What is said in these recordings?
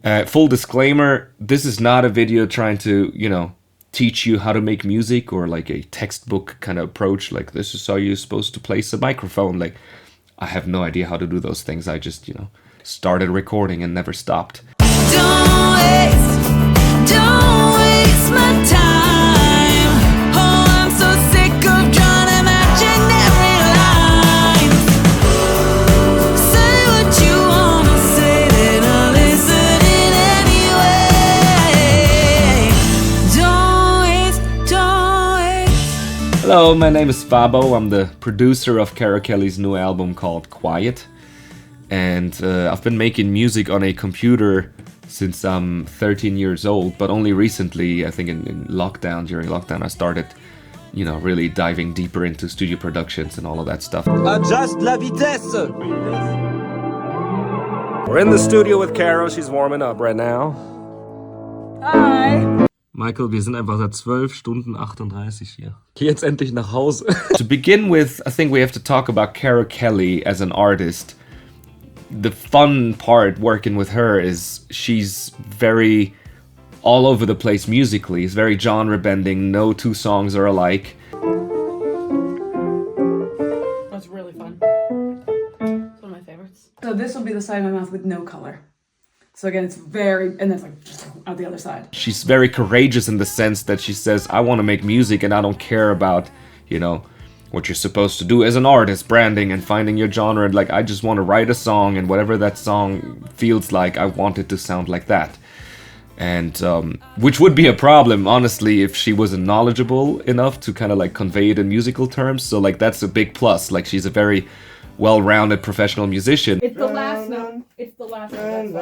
Full disclaimer, this is not a video trying to, teach you how to make music or like a textbook kind of approach. Like, this is how you're supposed to place a microphone. Like, I have no idea how to do those things. I just, started recording and never stopped. Don't waste my time. Oh, I'm so sick of drawing imaginary lines. Say what you wanna say, then I'll listen in anyway. Don't waste. Hello, my name is Fabo. I'm the producer of Caro Kelley's new album called Quiet. And I've been making music on a computer since I'm 13 years old, but only recently, I think during lockdown, I started, really diving deeper into studio productions and all of that stuff. Adjust la vitesse! We're in the studio with Caro, she's warming up right now. Hi! Michael, wir sind einfach seit 12 Stunden 38 hier. Geh jetzt endlich nach Hause. To begin with, I think we have to talk about Caro Kelley as an artist. The fun part working with her is she's very all over the place musically. It's very genre bending. No two songs are alike. That's really fun. It's one of my favorites. So this will be the side of my mouth with no color. So again, it's very, and then it's like just out the other side. She's very courageous in the sense that she says, I want to make music and I don't care about, what you're supposed to do as an artist, branding and finding your genre. Like, I just want to write a song, and whatever that song feels like, I want it to sound like that. And which would be a problem, honestly, if she wasn't knowledgeable enough to kind of like convey it in musical terms. So like, that's a big plus. Like, she's a very well-rounded professional musician. It's the last note. It's the last note.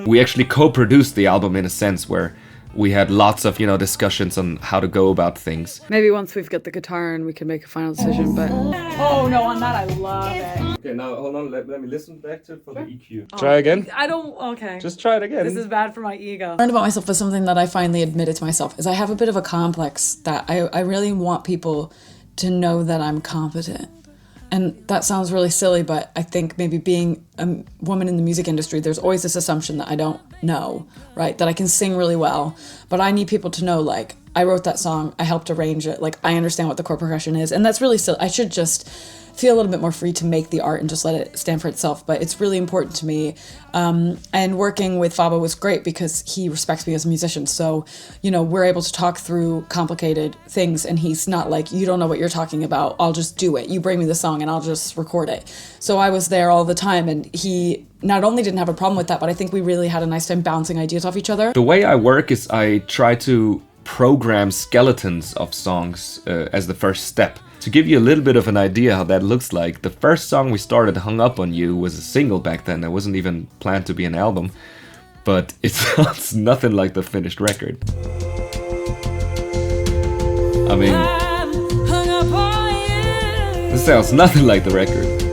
We actually co-produced the album in a sense where we had lots of, discussions on how to go about things. Maybe once we've got the guitar and we can make a final decision, but... Oh, no, on that I love it. Okay, now hold on, let me listen back to it for the EQ. Try again? I don't... Okay. Just try it again. This is bad for my ego. Learned about myself was something that I finally admitted to myself, is I have a bit of a complex that I really want people to know that I'm competent. And that sounds really silly, but I think maybe being a woman in the music industry, there's always this assumption that I don't know, right? That I can sing really well, but I need people to know, like, I wrote that song, I helped arrange it, like, I understand what the chord progression is, and that's really silly. I should just feel a little bit more free to make the art and just let it stand for itself, but it's really important to me. And working with Fabo was great because he respects me as a musician, so, we're able to talk through complicated things, and he's not like, you don't know what you're talking about, I'll just do it. You bring me the song and I'll just record it. So I was there all the time, and he not only didn't have a problem with that, but I think we really had a nice time bouncing ideas off each other. The way I work is I try to program skeletons of songs as the first step. To give you a little bit of an idea how that looks like, the first song we started, Hung Up On You, was a single back then. It wasn't even planned to be an album, but it sounds nothing like the finished record. I mean, this sounds nothing like the record.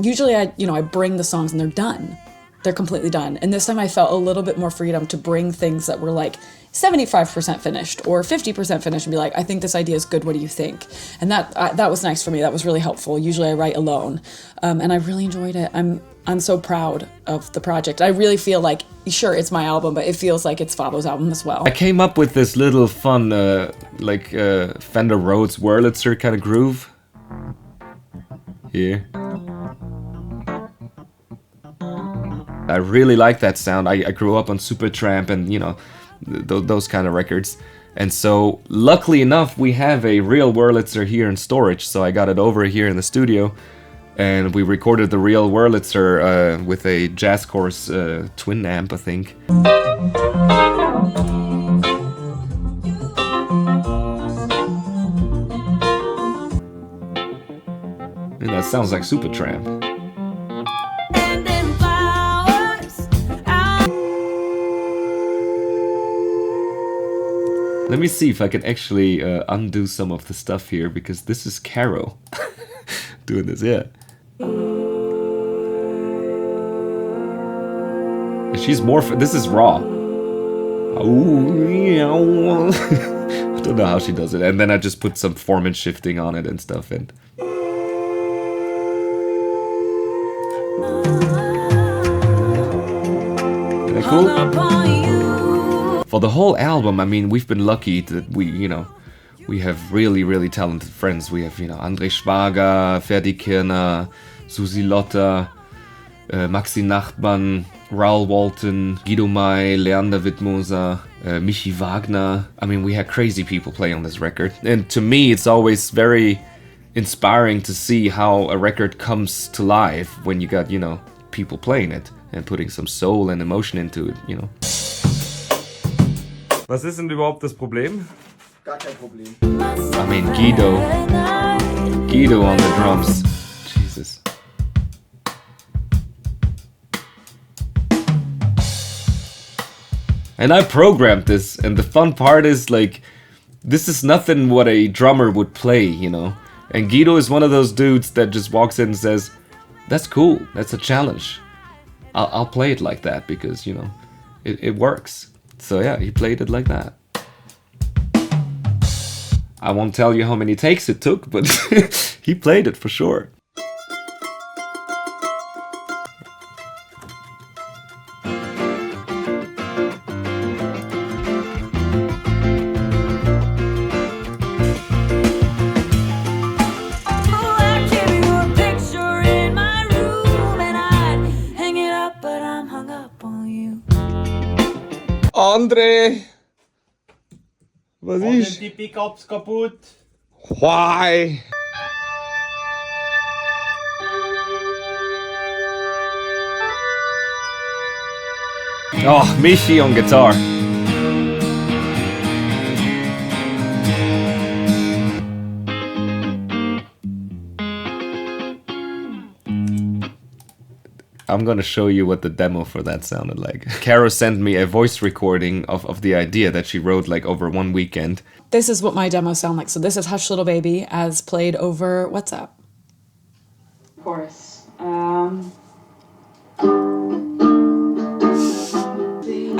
Usually I bring the songs and they're done. They're completely done. And this time I felt a little bit more freedom to bring things that were like 75% finished or 50% finished and be like, I think this idea is good, what do you think? And that was nice for me. That was really helpful. Usually I write alone. And I really enjoyed it. I'm so proud of the project. I really feel like, sure, it's my album, but it feels like it's Fabo's album as well. I came up with this little fun, Fender Rhodes Wurlitzer kind of groove. Here. I really like that sound. I grew up on Supertramp and, those kind of records. And so, luckily enough, we have a real Wurlitzer here in storage. So I got it over here in the studio. And we recorded the real Wurlitzer with a Jazz Course twin amp, I think. And that sounds like Supertramp. Let me see if I can actually undo some of the stuff here, because this is Caro doing this, yeah. She's more, this is raw. What don't know how she does it. And then I just put some formant shifting on it and stuff. And isn't that cool? For the whole album, I mean, we've been lucky that we have really, really talented friends. We have, Andre Schwager, Ferdi Kirner, Susi, Maxi Nachtmann, Raoul, Walton, Guido, Leander, Widmoser, Michi, Wagner. I mean, we had crazy people play on this record. And to me, it's always very inspiring to see how a record comes to life when you got, people playing it and putting some soul and emotion into it, Was ist denn überhaupt das Problem? Gar kein Problem. I mean, Guido on the drums. Jesus. And I programmed this, and the fun part is, like, this is nothing what a drummer would play, And Guido is one of those dudes that just walks in and says, that's cool, that's a challenge. I'll play it like that because, it works. So yeah, he played it like that. I won't tell you how many takes it took, but he played it for sure. André! Was Sind ist? die Pickups kaputt? Why? Oh, Michi on guitar. I'm gonna show you what the demo for that sounded like. Caro sent me a voice recording of the idea that she wrote like over one weekend. This is what my demos sound like. So this is Hush Little Baby as played over WhatsApp. Chorus.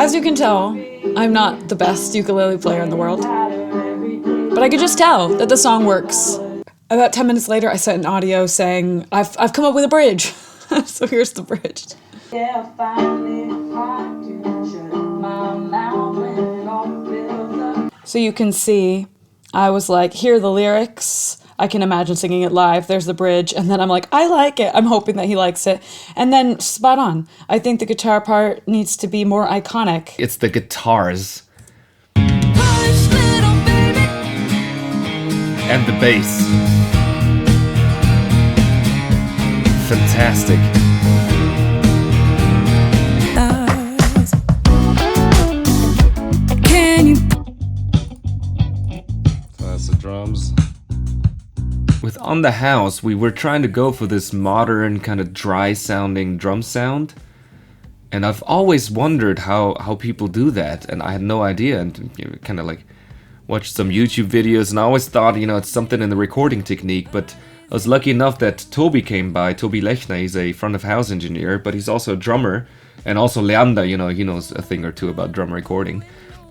As you can tell, I'm not the best ukulele player in the world, but I could just tell that the song works. About 10 minutes later, I sent an audio saying, I've come up with a bridge. So here's the bridge. So you can see, I was like, here are the lyrics. I can imagine singing it live. There's the bridge. And then I'm like, I like it. I'm hoping that he likes it. And then spot on. I think the guitar part needs to be more iconic. It's the guitars. And the bass. Fantastic. So that's the drums. With On the House, we were trying to go for this modern, kind of dry sounding drum sound. And I've always wondered how people do that, and I had no idea, and kind of like watched some YouTube videos, and I always thought, it's something in the recording technique, but I was lucky enough that Tobi came by, Tobi Lechner. He's a front of house engineer, but he's also a drummer, and also Leander, he knows a thing or two about drum recording.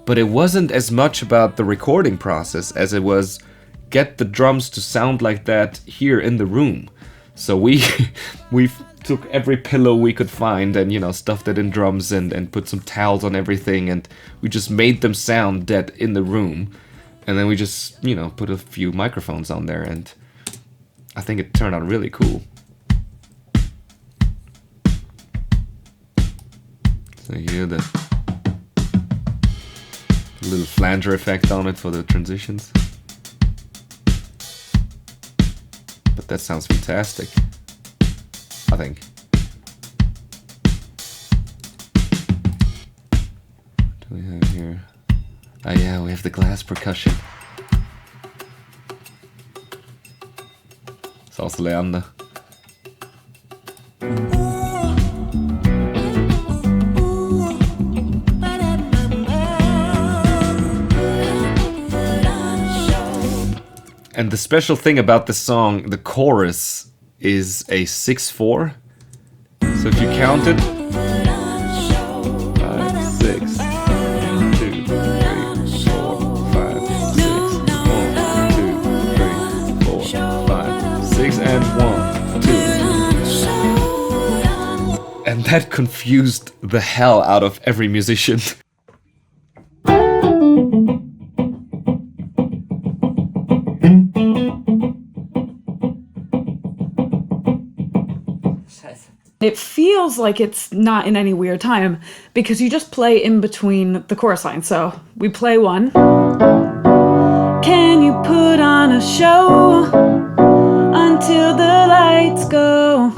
But it wasn't as much about the recording process as it was get the drums to sound like that here in the room. So we took every pillow we could find and, stuffed it in drums and put some towels on everything, and we just made them sound dead in the room. And then we just, put a few microphones on there, and I think it turned out really cool. So here the little flanger effect on it for the transitions. But that sounds fantastic, I think. What do we have here? Oh yeah, we have the glass percussion. It's also Leander. And the special thing about this song, the chorus, is a 6/4. So if you count it, 5, 6, 2, 3, 4, 5, 6. and 1, 2. And that confused the hell out of every musician. It feels like it's not in any weird time because you just play in between the chorus lines. So we play one. Can you put on a show until the lights go?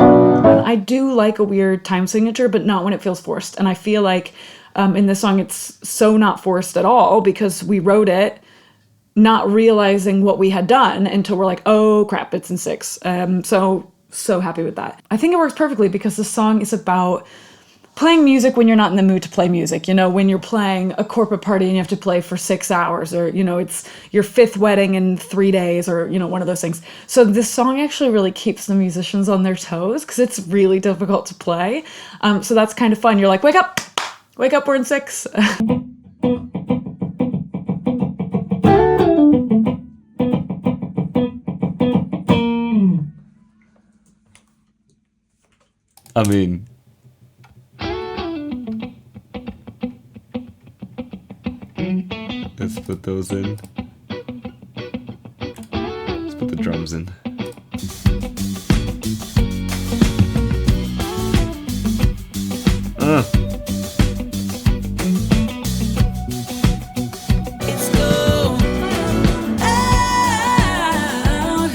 I do like a weird time signature, but not when it feels forced. And I feel like in this song it's so not forced at all because we wrote it not realizing what we had done until we're like, oh crap, it's in 6. So happy with that. I think it works perfectly because the song is about playing music when you're not in the mood to play music. You know, when you're playing a corporate party and you have to play for 6 hours, or, you know, it's your 5th wedding in 3 days, or, you know, one of those things. So this song actually really keeps the musicians on their toes because it's really difficult to play. So that's kind of fun. You're like, wake up, we're in 6. I mean, let's put those in. Let's put the drums in. It's going out.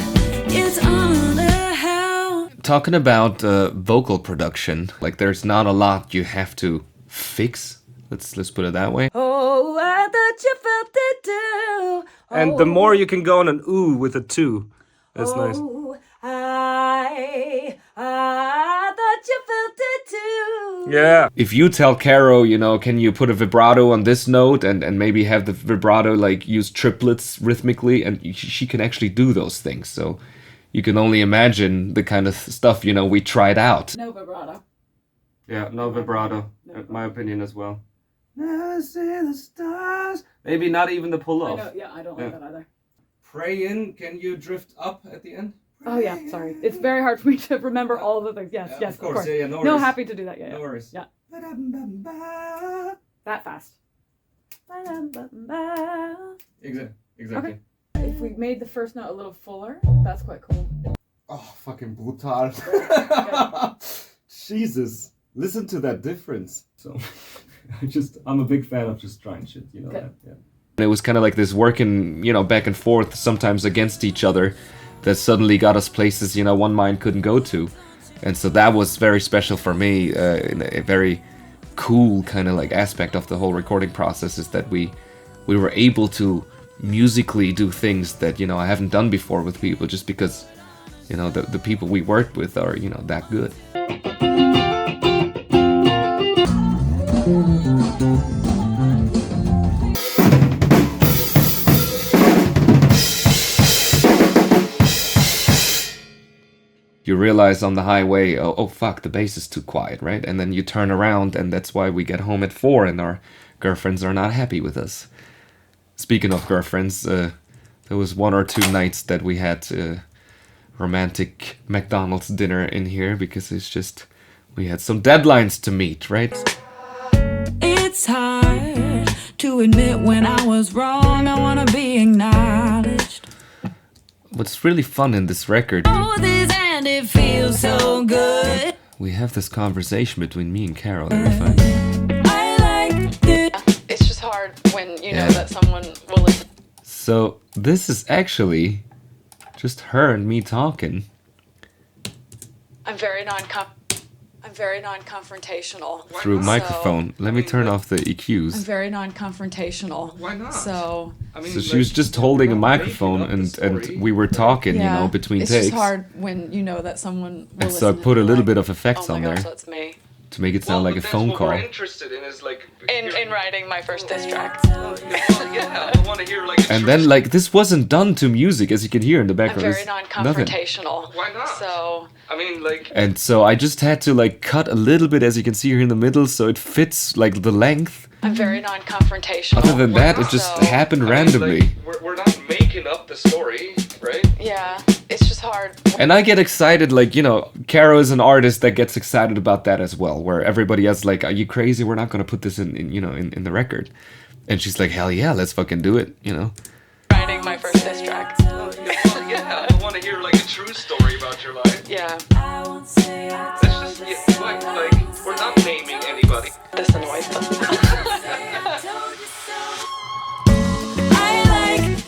It's on the house. Talking about vocal production, like there's not a lot you have to fix. Let's put it that way. Oh, I thought you felt it too. And the more you can go on an ooh with a 2. That's nice. Oh, I thought you felt it too. Yeah. If you tell Caro, you know, can you put a vibrato on this note and maybe have the vibrato like use triplets rhythmically, and she can actually do those things. So you can only imagine the kind of stuff, you know, we tried out. No vibrato. Yeah, no vibrato, in my opinion as well. I see the stars. Maybe not even the pull off. I don't like that either. Pray in, can you drift up at the end? Oh yeah, sorry. It's very hard for me to remember all the things. Yes, yes, of course. Yeah, no No, worries. happy to do that. Yeah, No worries. Yeah. That fast. Exactly. Okay. If we made the first note a little fuller, that's quite cool. Oh, fucking brutal. Jesus. Listen to that difference. So, I'm a big fan of just trying shit, you know that, yeah. And it was kind of like this working, you know, back and forth, sometimes against each other, that suddenly got us places, you know, one mind couldn't go to. And so that was very special for me, a very cool kind of like aspect of the whole recording process is that we were able to musically do things that, you know, I haven't done before with people just because, you know, the people we worked with are, you know, that good. You realize on the highway, oh fuck, the bass is too quiet, right? And then you turn around, and that's why we get home at 4 and our girlfriends are not happy with us. Speaking of girlfriends, there was 1 or 2 nights that we had romantic McDonald's dinner in here because it's just, we had some deadlines to meet, right? It's hard to admit when I was wrong. I wanna be acknowledged. What's really fun in this record, Oh, this and it feels so good. we have this conversation between me and Caro that we find. I like it. It's just hard when you know Yeah. that someone will listen. So this is actually just her and me talking. I'm very non-confrontational. Through So- microphone. Let me turn off the I'm EQs. very non-confrontational. Why not? So So she was just holding a microphone and we were talking, you know, between it's takes. just hard when you know that someone will And so I listen put a and be little like, bit of effects oh on my gosh, there that's me. to make it sound like a phone call. interested in is like In writing my first diss track. yeah, I want to hear like And then like this wasn't done to music, as you can hear in the I'm background. very It's nothing. non-confrontational. Why not? So I mean like And so I just had to like cut a little bit, as you can see here in the middle, so it fits like the length. I'm very non-confrontational. Other than that, it just happened randomly. we're not making up the story, right? Yeah, it's just hard And I get excited, like, you know, Caro is an artist that gets excited about that as well, where everybody else like, are you crazy? We're not gonna put this in the record. And she's like, hell yeah, let's fucking do it, you know? Writing my first diss track. Yeah, I want to hear like a true story about your life. Yeah. Let's just, like, we're not naming anybody. This annoys them.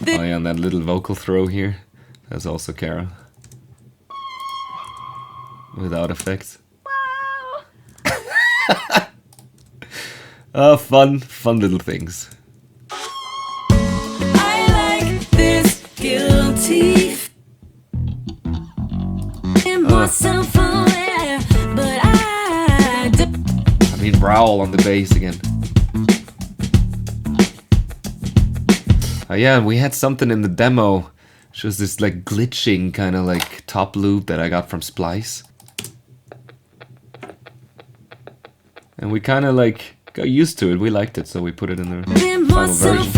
Oh yeah, and that little vocal throw here, that's also Caro. Without effects. Fun little things. I like this guilty in myself aware, but I don't. I mean, Raoul on the bass again. Oh yeah, and we had something in the demo. Which was this like glitching kind of like top loop that I got from Splice. And we kind of like got used to it. We liked it, so we put it in the final version.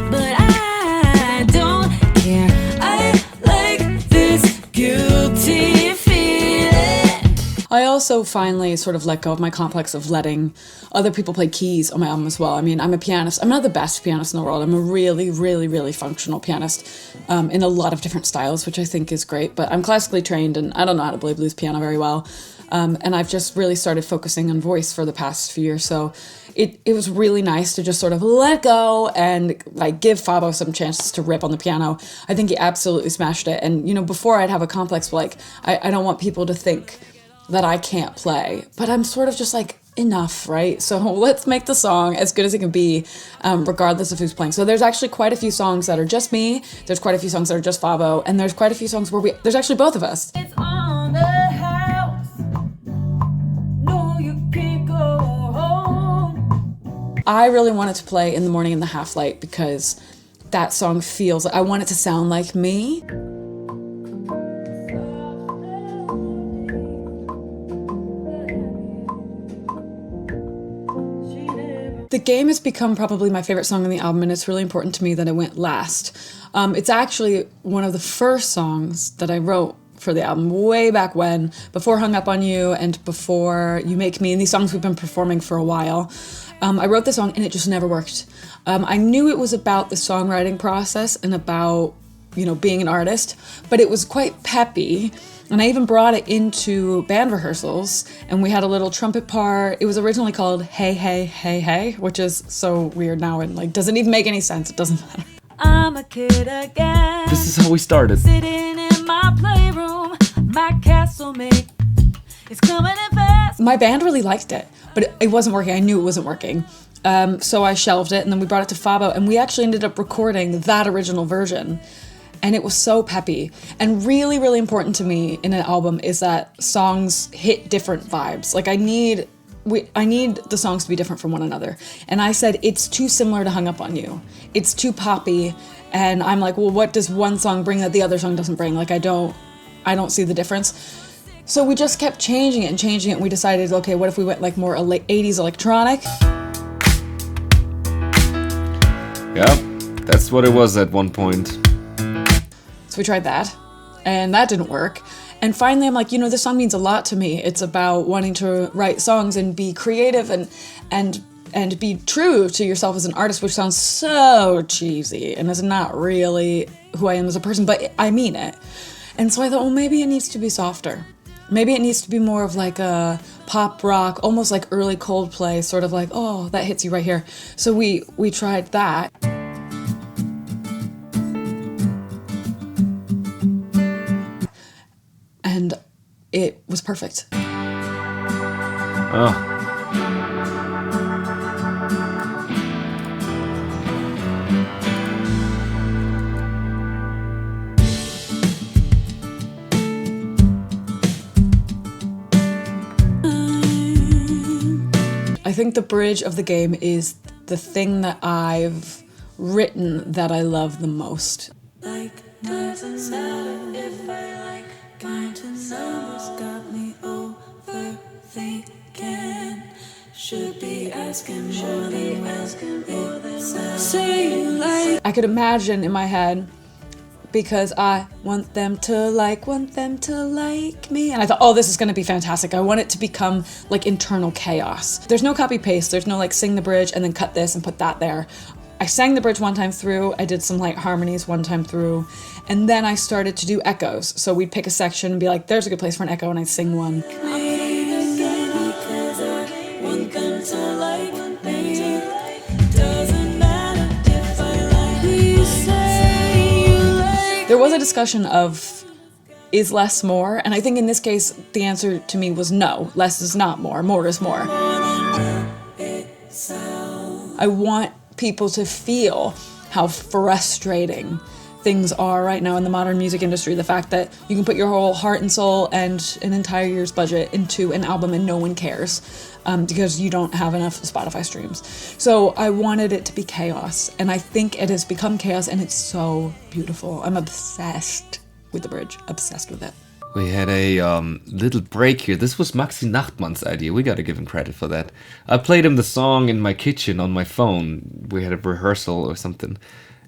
But I don't care. I like this guilty feeling. I also finally sort of let go of my complex of letting other people play keys on my album as well. I mean, I'm a pianist. I'm not the best pianist in the world. I'm a really, really, really functional pianist in a lot of different styles, which I think is great. But I'm classically trained and I don't know how to play blues piano very well. And I've just really started focusing on voice for the past few years. So it was really nice to just sort of let go and like give Fabo some chances to rip on the piano. I think he absolutely smashed it. And, you know, before I'd have a complex, like, I don't want people to think that I can't play. But I'm sort of just like, enough, right? So let's make the song as good as it can be, regardless of who's playing. So there's actually quite a few songs that are just me. There's quite a few songs that are just Fabo. And there's quite a few songs where there's actually both of us. It's on the house. No, you can't go home. I really wanted to play In the Morning in the Half Light because that song feels, I want it to sound like me. The Game has become probably my favorite song on the album, and it's really important to me that it went last. It's actually one of the first songs that I wrote for the album way back when, before Hung Up on You and before You Make Me, and these songs we've been performing for a while. I wrote this song and it just never worked. I knew it was about the songwriting process and about, you know, being an artist, but it was quite peppy. And I even brought it into band rehearsals, and we had a little trumpet part. It was originally called Hey, Hey, Hey, Hey, which is so weird now and like doesn't even make any sense. It doesn't matter. I'm a kid again. This is how we started. Sitting in my playroom, my castle mate is coming in fast. My band really liked it, but it wasn't working. I knew it wasn't working. So I shelved it, and then we brought it to Fabo, and we actually ended up recording that original version. And it was so peppy. And really, really important to me in an album is that songs hit different vibes. Like I need the songs to be different from one another. And I said, it's too similar to Hung Up on You. It's too poppy. And I'm like, well, what does one song bring that the other song doesn't bring? Like I don't see the difference. So we just kept changing it. And we decided, okay, what if we went like more 80s electronic? Yeah, that's what it was at one point. So we tried that, and that didn't work. And finally, I'm like, you know, this song means a lot to me. It's about wanting to write songs and be creative and be true to yourself as an artist, which sounds so cheesy and is not really who I am as a person, but I mean it. And so I thought, well, maybe it needs to be softer. Maybe it needs to be more of like a pop rock, almost like early Coldplay, sort of like, oh, that hits you right here. So we tried that. And it was perfect. Oh. I think the bridge of The Game is the thing that I've written that I love the most. Like doesn't matter if I like kind of numbers got me overthinking. Should be asking more than it sounds. Say you like. I could imagine in my head because I want them to like me. And I thought, oh, this is going to be fantastic. I want it to become like internal chaos. There's no copy paste. There's no like sing the bridge and then cut this and put that there. I sang the bridge one time through. I did some light harmonies one time through. And then I started to do echoes. So we'd pick a section and be like, there's a good place for an echo, and I'd sing one. There was a discussion of, is less more? And I think in this case, the answer to me was no. Less is not more. More is more. I want people to feel how frustrating things are right now in the modern music industry. The fact that you can put your whole heart and soul and an entire year's budget into an album and no one cares because you don't have enough Spotify streams. So I wanted it to be chaos, and I think it has become chaos, and it's so beautiful. I'm obsessed with the bridge, obsessed with it. We had a little break here. This was Maxi Nachtmann's idea. We gotta give him credit for that. I played him the song in my kitchen on my phone. We had a rehearsal or something.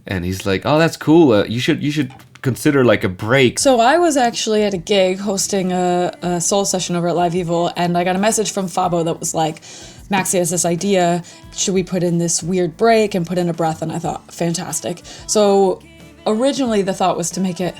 And he's like, oh, that's cool. You should consider like a break. So I was actually at a gig hosting a soul session over at Live Evil, and I got a message from Fabo that was like, Maxi has this idea. Should we put in this weird break and put in a breath? And I thought, fantastic. So originally the thought was to make it,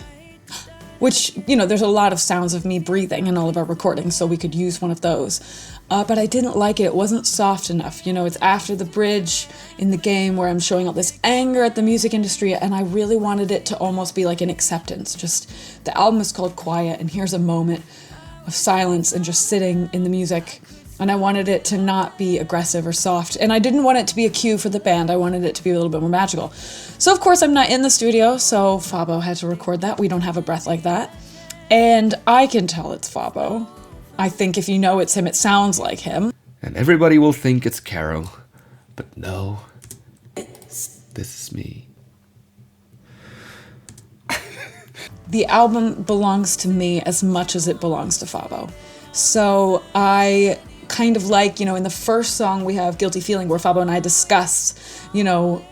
which, you know, there's a lot of sounds of me breathing in all of our recordings, so we could use one of those. But I didn't like it. It wasn't soft enough. You know, it's after the bridge in the game where I'm showing all this anger at the music industry, and I really wanted it to almost be like an acceptance. Just, the album is called Quiet, and here's a moment of silence and just sitting in the music. And I wanted it to not be aggressive or soft. And I didn't want it to be a cue for the band. I wanted it to be a little bit more magical. So of course I'm not in the studio, so Fabo had to record that. We don't have a breath like that. And I can tell it's Fabo. I think if you know it's him, it sounds like him. And everybody will think it's Caro. But no, this is me. The album belongs to me as much as it belongs to Fabo. So I kind of like, you know, in the first song we have Guilty Feeling, where Fabo and I discuss, you know,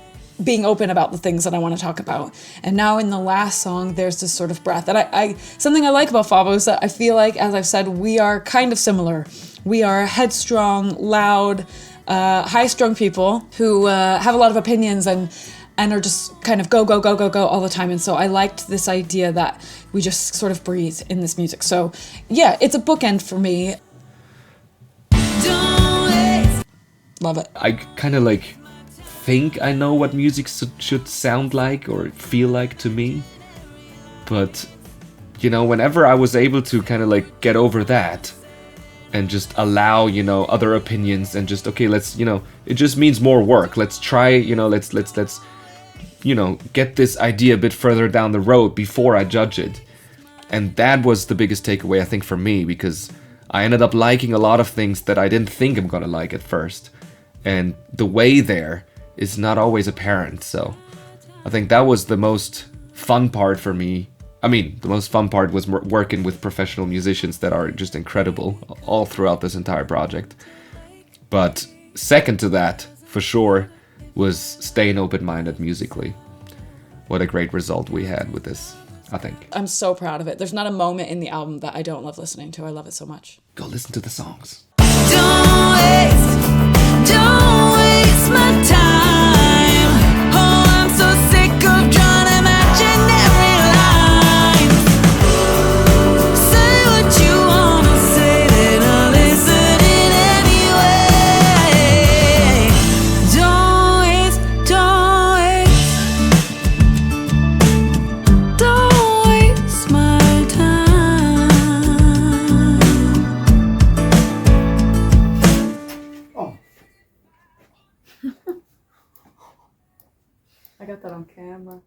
being open about the things that I want to talk about. And now in the last song, there's this sort of breath. And something I like about Fabo is that I feel like, as I've said, we are kind of similar. We are headstrong, loud, high-strung people who have a lot of opinions and are just kind of go, go, go, go, go all the time. And so I liked this idea that we just sort of breathe in this music. So yeah, it's a bookend for me. Love it. I kind of like think I know what music should sound like or feel like to me. But, you know, whenever I was able to kind of like get over that and just allow, you know, other opinions and just, okay, let's, you know, it just means more work. Let's try, you know, let's you know, get this idea a bit further down the road before I judge it. And that was the biggest takeaway, I think, for me, because I ended up liking a lot of things that I didn't think I'm gonna like at first. And the way there is not always apparent, so I think that was the most fun part for me. I mean, the most fun part was working with professional musicians that are just incredible all throughout this entire project. But second to that, for sure, was staying open-minded musically. What a great result we had with this, I think. I'm so proud of it. There's not a moment in the album that I don't love listening to. I love it so much. Go listen to the songs. Don't waste my time. Oh, I'm so sick of drawing imaginary lines. Say what you wanna say, then I'll listen in anyway. Don't waste my time. I got that on camera.